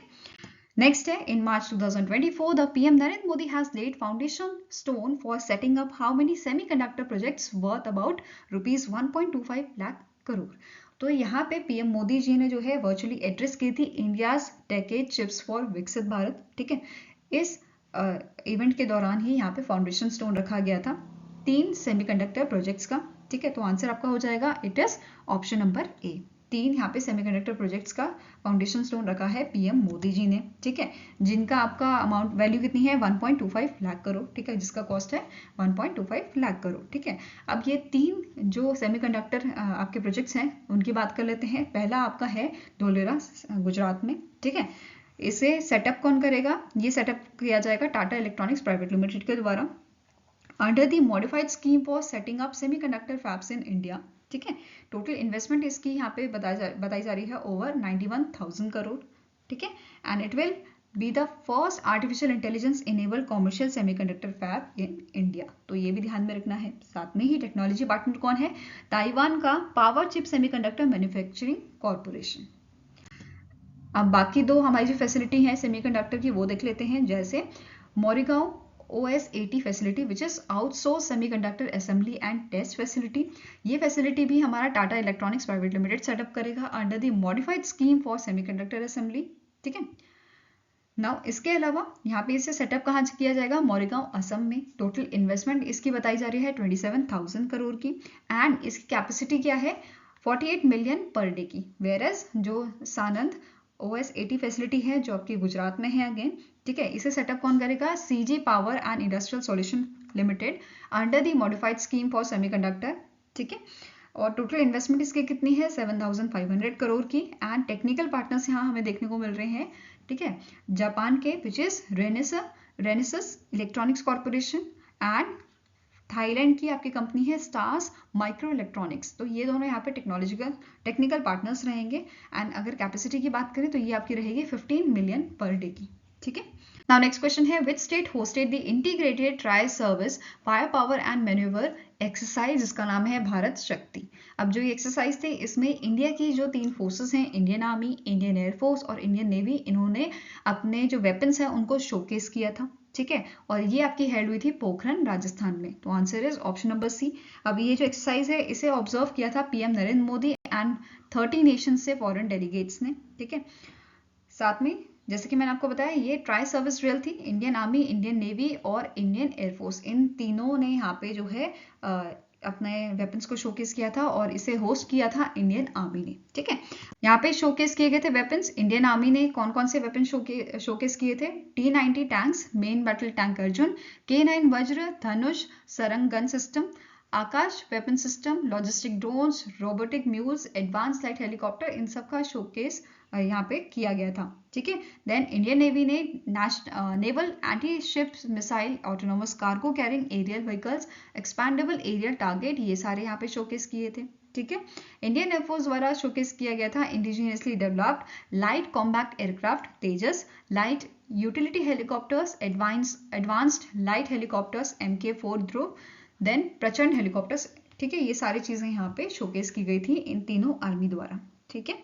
नेक्स्ट है, इन March 2024 the PM Narendra Modi has lead foundation stone for setting up how many semiconductor projects worth about ₹1.25 lakh crore. तो यहाँ पे पीएम मोदी जी ने जो है वर्चुअली एड्रेस की थी इंडियाज डेकेड चिप्स फॉर विकसित भारत। ठीक है, इस इवेंट के दौरान ही यहाँ पे फाउंडेशन स्टोन रखा गया था 3 सेमीकंडक्टर प्रोजेक्ट्स का। ठीक है, तो आंसर आपका हो जाएगा it is option number A. 3 यहाँ पे सेमीकंडक्टर प्रोजेक्ट्स का फाउंडेशन स्टोन रखा है पीएम मोदी जी ने। ठीक है, जिनका आपका अमाउंट वैल्यू कितनी है 1.25 लाख करोड़। ठीक है, जिसका कॉस्ट है 1.25 लाख करोड़। ठीक है, अब ये 3 जो सेमीकंडक्टर आपके प्रोजेक्ट्स हैं उनकी बात कर लेते हैं। पहला आपका है धोलेरा गुजरात में। ठीक है, इसे सेटअप कौन करेगा, ये सेटअप किया जाएगा टाटा इलेक्ट्रॉनिक्स प्राइवेट लिमिटेड के द्वारा under the modified scheme for setting up semiconductor fabs in India. ठीक है। टोटल इन्वेस्टमेंट इसकी यहाँ पे बताई जा रही है ओवर 91,000 करोड़, ठीक है। And it will be the first artificial intelligence enabled commercial semiconductor fab in India. तो ये भी ध्यान में रखना है। साथ में ही टेक्नोलॉजी पार्टनर कौन है? ताइवान का power chip semiconductor manufacturing corporation. अब बाकी दो हमारी जो फैसिलिटी है सेमीकंडक्टर की वो देख लेते हैं, जैसे Morigaon OS80 facility which is outsource semiconductor assembly and test facility. ये फैसिलिटी भी हमारा Tata electronics private limited setup करेगा under the modified scheme for semiconductor assembly, ठीक है। नाउ इसके अलावा यहाँ पे इसे सेटअप कहाँ किया जाएगा? मोरीगांव असम में। टोटल इन्वेस्टमेंट इसकी बताई जा रही है 27,000 करोड़ की एंड इसकी कैपेसिटी क्या है? 48 मिलियन पर डे की। वेयरएज जो सानंद OS80 फैसिलिटी है जो आपकी गुजरात में है अगेन, ठीक है, इसे सेटअप कौन करेगा? CG power and industrial solution limited under the modified scheme for semiconductor, ठीक है। और टोटल इन्वेस्टमेंट इसकी कितनी है? 7,500 करोड़ की एंड टेक्निकल पार्टनर्स यहाँ हमें देखने को मिल रहे हैं, ठीक है, जापान के which is Renesas electronics corporation and Thailand की आपकी कंपनी है स्टार्स माइक्रो इलेक्ट्रॉनिक्स। तो ये दोनों यहाँ पे टेक्निकल पार्टनर्स रहेंगे एंड अगर कैपेसिटी की बात करें तो ये आपकी रहेगी 15 मिलियन पर डे की, ठीक है। नाउ नेक्स्ट क्वेश्चन है which state hosted the integrated tri service fire power and manoeuvre exercise, जिसका नाम है भारत शक्ति। अब जो ये एक्सरसाइज थे इसमें इंडिया की जो 3 फोर्सेस हैं, इंडियन आर्मी, इंडियन एयरफोर्स और इंडियन नेवी, इन्होंने अपने जो वेपन्स हैं उनको शोकेस किया था, ठीक है। और ये आपकी हेल्ड हुई थी पोखरन राजस्थान में। तो answer is option number C. अब ये जो एक्सरसाइज है इसे ऑब्जर्व किया था PM Narendra Modi and 30 nation से फॉरेन डेलीगेट्स ने, ठीक है। साथ में जैसे कि मैंने आपको बताया ये ट्राई सर्विस ड्रिल थी। इंडियन आर्मी, इंडियन नेवी और इंडियन एयरफोर्स, इन तीनों ने यहाँ पे जो है अपने वेपन्स को शोकेस किया था और इसे होस्ट किया था इंडियन आर्मी ने, ठीक है। यहाँ पे शोकेस किए गए थे वेपन्स। इंडियन आर्मी ने कौन कौन से वेपन शोकेस किए थे? T-90 tanks, main battle tank Arjun, K9 Vajra, Dhanush, Sarang gun system, Akash weapon system, logistic drones, robotic mules, advance light helicopter, इन सब का शोकेस यहाँ पे किया गया था, ठीक है। देन इंडियन नेवी ने naval anti ship missile, autonomous cargo carrying aerial vehicles, expendable aerial target, ये सारे यहाँ पे शोकेस किए थे, ठीक है। इंडियन एयरफोर्स द्वारा शोकेस किया गया था indigenously developed light combat aircraft Tejas, light utility helicopters, advanced light helicopters MK4 Dhruv, then Prachand helicopters, ठीक है। ये सारी चीजें यहाँ पे शोकेस की गई थी इन तीनों आर्मी द्वारा, ठीक है।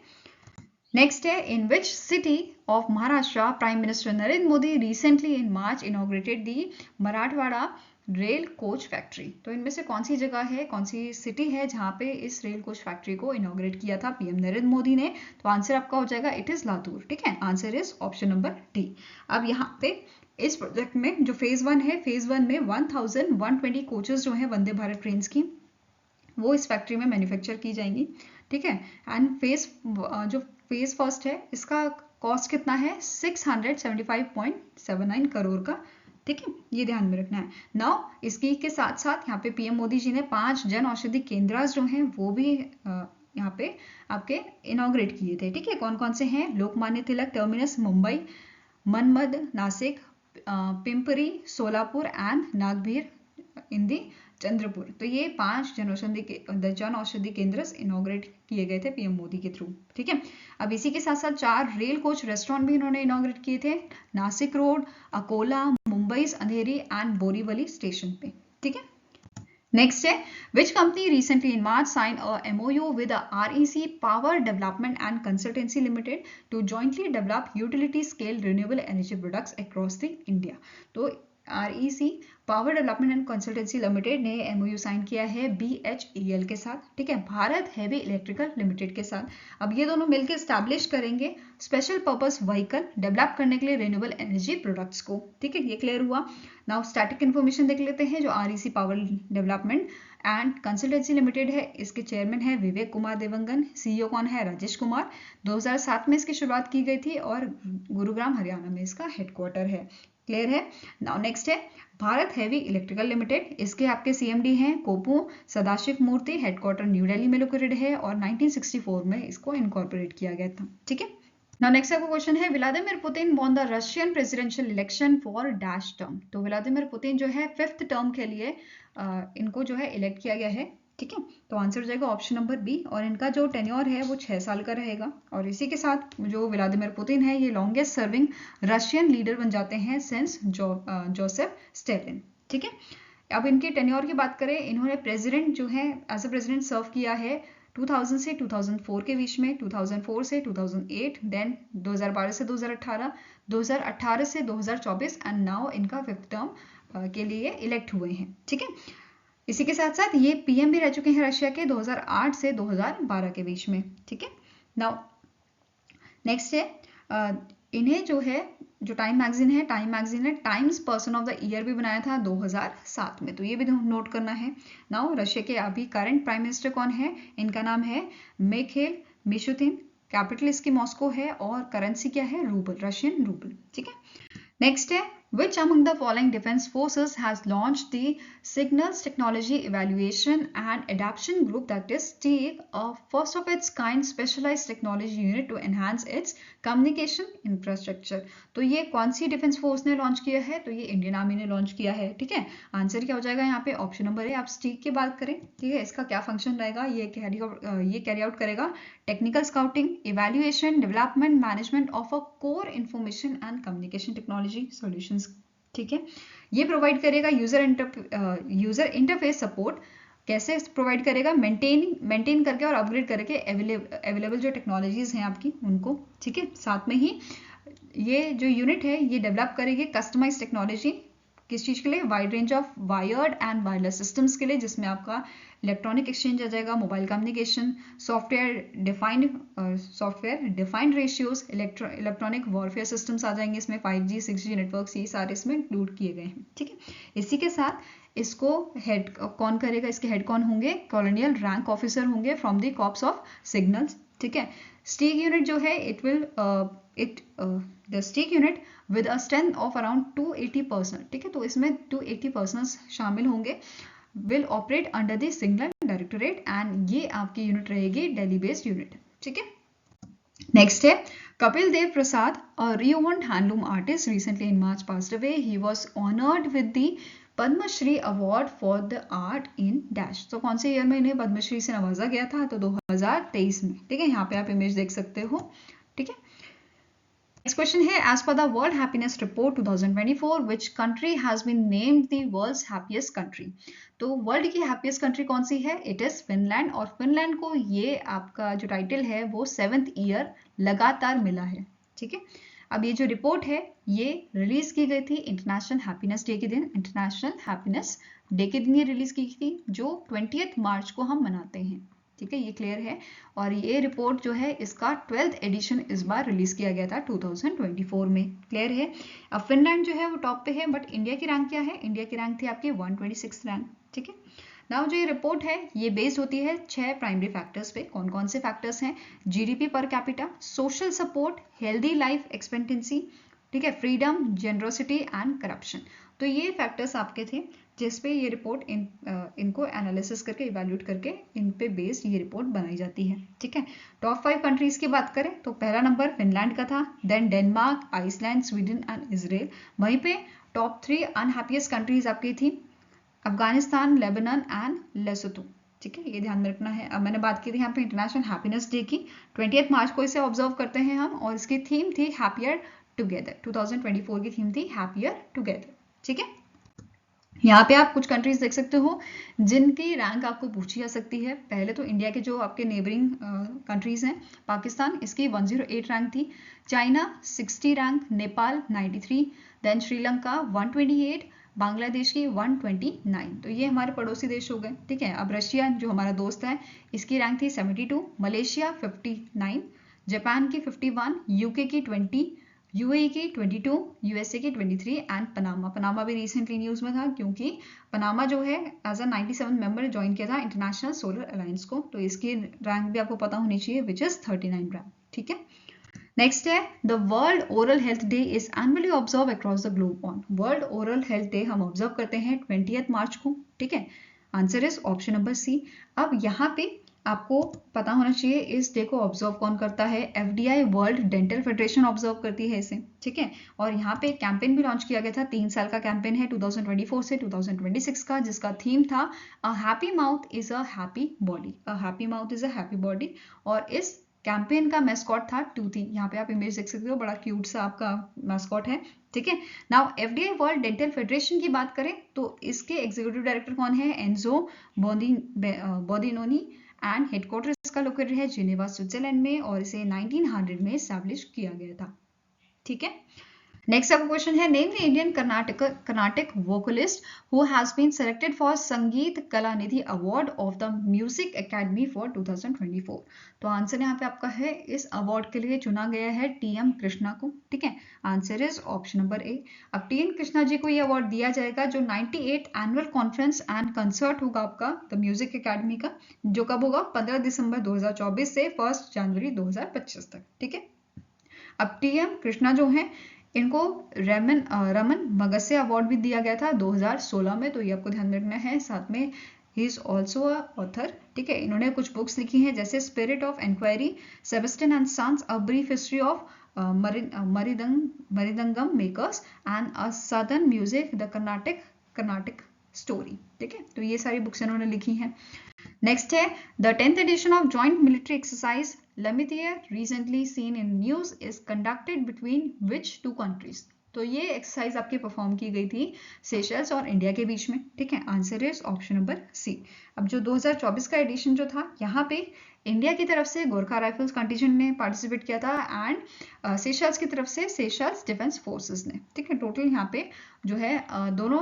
नेक्स्ट है in which city of Maharashtra prime minister Narendra Modi recently in March inaugurated the Marathwada rail coach factory. तो इनमें से कौन सी जगह है, कौन सी सिटी है जहां पे इस रेल कोच फैक्ट्री को इनॉग्रेट किया था पीएम नरेंद्र मोदी ने? तो आंसर आपका हो जाएगा इट इज लातूर, ठीक है। Answer is option number D. अब यहाँ पे इस प्रोजेक्ट में जो फेज 1 है, फेज 1 में 1120 कोचेस जो है वंदे भारत ट्रेन की वो इस फैक्ट्री में मैन्युफैक्चर की जाएंगी, ठीक है। एंड जो फेज फर्स्ट है इसका कॉस्ट कितना है? 675.79 करोड़ का, ठीक है, ये ध्यान में रखना है। नाउ इसकी के साथ साथ यहाँ पे पीएम मोदी जी ने 5 जन औषधि केंद्र जो हैं वो भी यहाँ पे आपके इनॉग्रेट किए थे, ठीक है। कौन कौन से हैं? लोकमान्य तिलक टर्मिनस मुंबई, मनमद नासिक, पिंपरी सोलापुर एंड नागभीर इन दी चंद्रपुर। तो ये 5 जन औषधि केंद्र इनॉग्रेट किए गए थे पीएम मोदी के थ्रू, ठीक है। अब इसी के साथ साथ 4 रेल कोच रेस्टोरेंट भी इन्होंने इनॉग्रेट किए थे, Nashik road, Akola, Mumbai Andheri and Borivali station पे, ठीक है। नेक्स्ट है which company recently in March sign a MOU with REC power development and consultancy limited to jointly develop utility scale renewable energy products across the India. तो REC power development and consultancy limited ने MOU sign किया है BHEL के साथ, ठीक है, Bharat heavy electrical limited के साथ। अब ये दोनों मिलकर स्टैब्लिश करेंगे स्पेशल पर्पस व्हीकल डेवलप करने के लिए रिन्यूएबल एनर्जी प्रोडक्ट्स को, ठीक है। ये क्लियर हुआ। नाउ स्टैटिक इन्फॉर्मेशन देख लेते हैं। जो REC power development and consultancy limited है इसके चेयरमैन है विवेक कुमार देवंगन, CEO कौन है? राजेश कुमार। 2007 में इसकी शुरुआत की गई थी और गुरुग्राम हरियाणा में इसका हेडक्वार्टर है, क्लियर है। नाउ नेक्स्ट है भारत हेवी इलेक्ट्रिकल लिमिटेड। इसके आपके CMD हैं कोपू सदाशिव मूर्ति, हेडक्वार्टर न्यू दिल्ली में लोकेटेड है और 1964 में इसको इनकॉर्पोरेट किया गया था, ठीक है। नाउ नेक्स्ट आपका क्वेश्चन है Vladimir Putin won the Russian presidential election for dash term. तो व्लादिमीर पुतिन जो है 5th टर्म के लिए इनको जो है इलेक्ट किया गया है, ठीक है, तो आंसर हो जाएगा ऑप्शन नंबर बी। और इनका जो टेन्योर है वो 6 साल का रहेगा। और इसी के साथ जो व्लादिमीर पुतिन है ये लॉन्गेस्ट सर्विंग रशियन लीडर बन जाते हैं सिंस जोसेफ स्टेलिन। ठीक है, अब इनके टेन्योर की बात करें, इन्होंने प्रेसिडेंट जो है एज ए प्रेसिडेंट सर्व किया है 2000 से 2004 के बीच में, 2004 से 2008, देन 2012 से 2018, 2018 से 2024 एंड नाउ इनका 5th टर्म के लिए इलेक्ट हुए हैं। ठीक है, इसी के साथ साथ ये पीएम भी रह चुके हैं रशिया के 2008 से 2012 के बीच में। ठीक है, नाउ नेक्स्ट है इन्हें जो टाइम मैगजीन है, times person of the year भी बनाया था 2007 में, तो ये भी नोट करना है। नाउ रशिया के अभी करंट प्राइम मिनिस्टर कौन है, इनका नाम है मिखाइल मिशुतिन, कैपिटल इसकी मॉस्को है और करेंसी क्या है, रूबल, रशियन रूबल। ठीक है, नेक्स्ट है which among the following defense forces has launched the Signals Technology Evaluation and Adaptation Group, that is STEAG, a first of its kind specialized technology unit to enhance its communication infrastructure। तो ये कौन सी defence force ने launch किया है, तो ये Indian army ने launch किया है। ठीक है, आंसर क्या हो जाएगा यहाँ पे, ऑप्शन नंबर ए। आप STEAG की बात करें, ठीक है, इसका क्या फंक्शन रहेगा, ये कैरी आउट करेगा technical scouting, evaluation, development, management of a core information and communication technology solutions. ठीक है, ये प्रोवाइड करेगा यूजर इंटरफेस सपोर्ट। कैसे प्रोवाइड करेगा, मेंटेन करके और अपग्रेड करके अवेलेबल जो टेक्नोलॉजीज हैं आपकी उनको। ठीक है, साथ में ही ये जो यूनिट है ये डेवलप करेगी कस्टमाइज टेक्नोलॉजी, किस चीज़ के लिए, wide range of wired and wireless systems के लिए, जिसमें आपका इलेक्ट्रॉनिक एक्सचेंज आ जाएगा, mobile communication, software defined radios, electronic warfare systems आ जाएंगे इसमें, 5G 6G नेटवर्क्स, ये सारे इसमें इंक्लूड किए गए हैं। ठीक है, इसी के साथ इसको हेड कौन करेगा, इसके हेड कौन होंगे, कॉलोनियल रैंक ऑफिसर होंगे from the corps of signals. ठीक है, STEAG यूनिट जो है the STEAG unit with a strength of around 280 person. ठीक है, तो इसमें 280 पर्सन शामिल होंगे, will operate under the signal directorate, and ये आपकी यूनिट रहेगी दिल्ली बेस्ड यूनिट। ठीक है, नेक्स्ट है Kapil Dev Prasad, a renowned handloom artist, recently in March passed away. He was honored with the Padma Shri award for the art in dash. तो कौन से year में इन्हें पद्मश्री से नवाजा गया था, तो 2023 में। ठीक है, यहाँ पे आप इमेज देख सकते हो। ठीक है, नेक्स्ट क्वेश्चन है as per the world happiness report 2024 which country has been named the world's happiest country. तो वर्ल्ड की हैप्पीएस्ट कंट्री कौन सी है, इट इज फिनलैंड। और फिनलैंड को ये आपका जो टाइटल है वो 7th ईयर लगातार मिला है। ठीक है, अब ये जो रिपोर्ट है ये रिलीज की गई थी इंटरनेशनल हैप्पीनेस डे के दिन, इंटरनेशनल हैप्पीनेस डे के दिन ये रिलीज की थी, जो 20 मार्च को हम मनाते हैं। ठीक है, ये क्लियर है। और ये रिपोर्ट जो है इसका 12th एडिशन इस बार रिलीज किया गया था 2024 में। क्लियर है। अब फिनलैंड जो है वो टॉप पे है, बट इंडिया की रैंक क्या है, इंडिया की रैंक थी आपकी 126 रैंक। ठीक है, नाउ जो ये रिपोर्ट है ये बेस्ड होती है 6 प्राइमरी फैक्टर्स पे। कौन कौन से फैक्टर्स हैं, GDP per capita, social support, healthy life expectancy, ठीक है, फ्रीडम, जेनरोसिटी एंड करप्शन। तो ये फैक्टर्स आपके थे जिस पे ये रिपोर्ट इनको एनालिसिस करके इवैल्यूएट करके इन पे बेस्ड ये रिपोर्ट बनाई जाती है। ठीक है, टॉप 5 कंट्रीज की बात करें तो पहला नंबर फिनलैंड का था, then Denmark, Iceland, Sweden and Israel. वहीं पे टॉप 3 अनहैप्पीएस्ट कंट्रीज आपकी थी अफगानिस्तान, लेबनान एंड लेसोथो। ठीक है, ये ध्यान में रखना है। अब मैंने बात की थी यहाँ पे इंटरनेशनल हैप्पीनेस डे की, 20 मार्च को इसे ऑब्जर्व करते हैं हम, और इसकी थीम थी हैप्पियर टुगेदर। 2024 की थीम थी हैप्पियर टुगेदर। ठीक है, यहाँ पे आप कुछ कंट्रीज देख सकते हो जिनकी रैंक आपको पूछी जा सकती है। पहले तो इंडिया के जो आपके नेबरिंग कंट्रीज हैं, पाकिस्तान इसकी 108 रैंक थी, China 60 rank, Nepal 93, then Sri Lanka 128, Bangladesh की 129। तो ये हमारे पड़ोसी देश हो गए। ठीक है, अब रशिया जो हमारा दोस्त है इसकी रैंक थी 72, मलेशिया 59, जापान की 51, यूके की 20, यूएई की 22, यूएसए की 23 एंड पनामा भी रिसेंटली न्यूज में था, क्योंकि पनामा जो है एज अ 97 मेंबर ज्वाइन किया था इंटरनेशनल सोलर अलायंस को। तो इसकी रैंक भी आपको पता होनी चाहिए, विच इज 39 रैंक। ठीक है, नेक्स्ट है the world oral health day is annually observe across the globe on. World oral health day हम ऑब्जर्व करते हैं 20 मार्च को। ठीक है, answer is option number C. अब यहाँ पे आपको पता होना चाहिए इस डे को ऑब्जर्व कौन करता है, FDI world dental federation observe करती है इसे, ठीक है। और यहाँ पे एक कैंपेन भी लॉन्च किया गया था, 3 साल का कैंपेन है 2024 से 2026 का, जिसका थीम था a happy mouth is a happy body, a happy mouth is a happy body. और इस कैंपेन का मैस्कॉट था टूथी, यहाँ पे आप इमेज देख सकते हो, बड़ा क्यूट सा आपका मैस्कॉट है, ठीक है। Now FDI world dental federation की बात करें तो इसके एग्जीक्यूटिव डायरेक्टर कौन है, एंजो बोदिनोनी, एंड हेडक्वार्टर इसका लोकेटेड है जिनेवा स्विट्जरलैंड में, और इसे 1900 में एस्टैब्लिश किया गया था, ठीक है। नेक्स्ट आपका क्वेश्चन है, name the Indian Carnatic vocalist who has been selected for Sangita Kalanidhi award of the music academy for 2024। तो आंसर यहाँ पे आपका है, इस अवार्ड के लिए चुना गया है TM कृष्णा को, ठीक है। Answer is option number A. अब TM कृष्णा जी को ये अवार्ड दिया जाएगा जो 98 एनुअल कॉन्फ्रेंस एंड कंसर्ट होगा आपका द म्यूजिक एकेडमी का, जो कब होगा, 15 दिसंबर 2024 से 1 जनवरी 2025 तक, ठीक है। अब TM कृष्णा जो है इनको रमन मगसे अवार्ड भी दिया गया था 2016 में, तो ये आपको ध्यान रखना है। साथ में ही इज ऑल्सो अ ऑथर, ठीक है। इन्होंने कुछ बुक्स लिखी हैं जैसे spirit of inquiry, Sebastian and sons, a brief history of mridangam makers and a southern music, the Carnatic story, ठीक है। तो ये सारी बुक्स इन्होंने लिखी हैं। नेक्स्ट है the 10th edition of joint military exercise Lamithia recently seen in news is conducted between which two countries। तो ये एक्सरसाइज आपकी परफॉर्म की गई थी सेशल्स और इंडिया के बीच में, ठीक है। Answer is option number C. अब जो 2024 का एडिशन जो था, यहाँ पे इंडिया की तरफ से गोरखा राइफल्स कंटिजेंट ने पार्टिसिपेट किया था एंड सेशल्स की तरफ से सेशल्स डिफेंस फोर्सेस ने, ठीक है। टोटल यहाँ पे जो है दोनों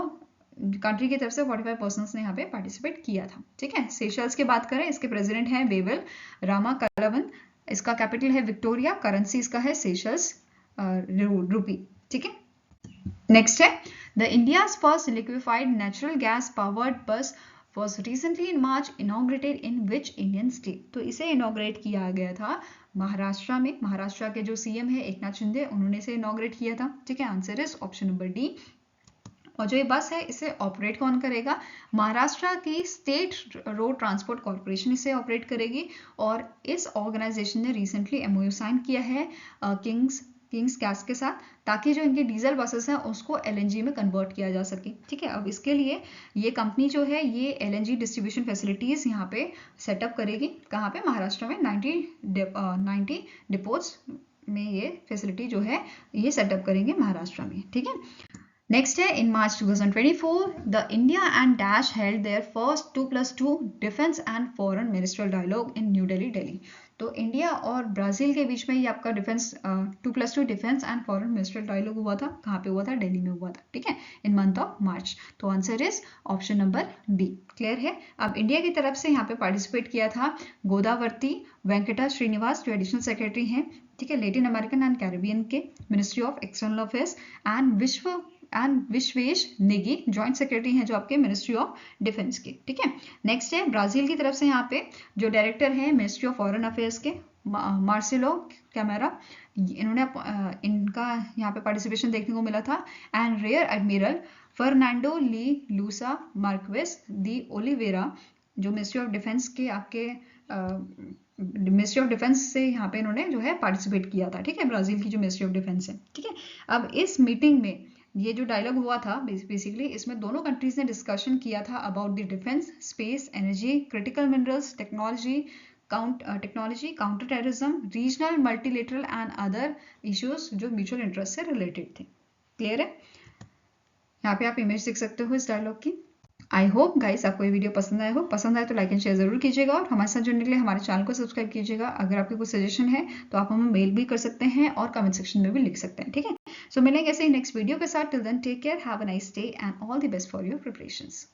कंट्री की तरफ से 45 पर्सन्स ने यहाँ पे पार्टिसिपेट किया था, ठीक है। सेशल्स की बात करें, इसके प्रेसिडेंट हैं वेवल रामाकलवन, इसका कैपिटल है विक्टोरिया, करेंसी इसका है सेशल्स रूपी, ठीक है। नेक्स्ट है the India's first liquefied natural gas powered बस was recently in March inaugurated in which Indian state। तो इसे इनॉग्रेट किया गया था महाराष्ट्र में, महाराष्ट्र के जो CM है एकनाथ शिंदे, उन्होंने इसे इनॉग्रेट किया था, ठीक है। Answer is option number D. और जो ये बस है इसे ऑपरेट कौन करेगा, महाराष्ट्र की स्टेट रोड ट्रांसपोर्ट कॉर्पोरेशन इसे ऑपरेट करेगी। और इस ऑर्गेनाइजेशन ने रिसेंटली MOU साइन किया है किंग्स गैस के साथ, ताकि जो इनके डीजल बसेस हैं उसको LNG में कन्वर्ट किया जा सके, ठीक है। अब इसके लिए ये कंपनी जो है ये LNG डिस्ट्रीब्यूशन फैसिलिटीज यहाँ पे सेटअप करेगी, कहाँ पे, महाराष्ट्र में 90 डिपोट्स में ये फैसिलिटी जो है ये सेटअप करेंगे महाराष्ट्र में, ठीक है। नेक्स्ट है in March 2024 the India and Dash held their first 2+2 defence and foreign ministerial dialogue in New Delhi, Delhi. तो इंडिया और ब्राजील के बीच में ये आपका 2+2 defence and foreign ministerial dialogue हुआ था, कहाँ पे हुआ था, दिल्ली में हुआ था, ठीक है, इन मंथ ऑफ मार्च। तो answer is option number B. Clear है। अब इंडिया की तरफ से यहाँ पे पार्टिसिपेट किया था गोदावरती वेंकटा श्रीनिवास जो एडिशनल सेक्रेटरी हैं, ठीक है, लेटिन अमेरिकन एंड कैरिबियन के ministry of external affairs, and Vishwesh Negi joint secretary हैं जो आपके मिनिस्ट्री ऑफ डिफेंस के, ठीक है। नेक्स्ट है ब्राजील की तरफ से यहाँ पे जो डायरेक्टर है मिनिस्ट्री ऑफ फॉरेन अफेयर्स के मार्सेलो कैमेरा, इन्होंने इनका यहाँ पे पार्टिसिपेशन देखने को मिला था। And rear admiral Fernando Lee Lusa Marques de Oliveira जो मिनिस्ट्री ऑफ डिफेंस के आपके मिनिस्ट्री ऑफ डिफेंस से यहाँ पे इन्होंने जो है पार्टिसिपेट किया था, ठीक है, ब्राजील की जो मिनिस्ट्री ऑफ डिफेंस है, ठीक है। अब इस मीटिंग में ये जो डायलॉग हुआ था बेसिकली इसमें दोनों कंट्रीज ने डिस्कशन किया था about the defence, space, energy, critical minerals, technology, counter terrorism, regional, multilateral and other issues जो म्यूचुअल इंटरेस्ट से रिलेटेड थे। क्लियर है। यहाँ पे आप इमेज देख सकते हो इस डायलॉग की। आई होप गाइस आपको ये वीडियो पसंद आया हो, पसंद आए तो लाइक एंड शेयर जरूर कीजिएगा और हमारे साथ जुड़ने के लिए हमारे चैनल को सब्सक्राइब कीजिएगा। अगर आपके कुछ सजेशन है तो आप हमें मेल भी कर सकते हैं और कमेंट सेक्शन में भी लिख सकते हैं, ठीक है। सो मिलेंगे ऐसे ही नेक्स्ट वीडियो के साथ। Till then take care, have a nice day and all the best for your preparations.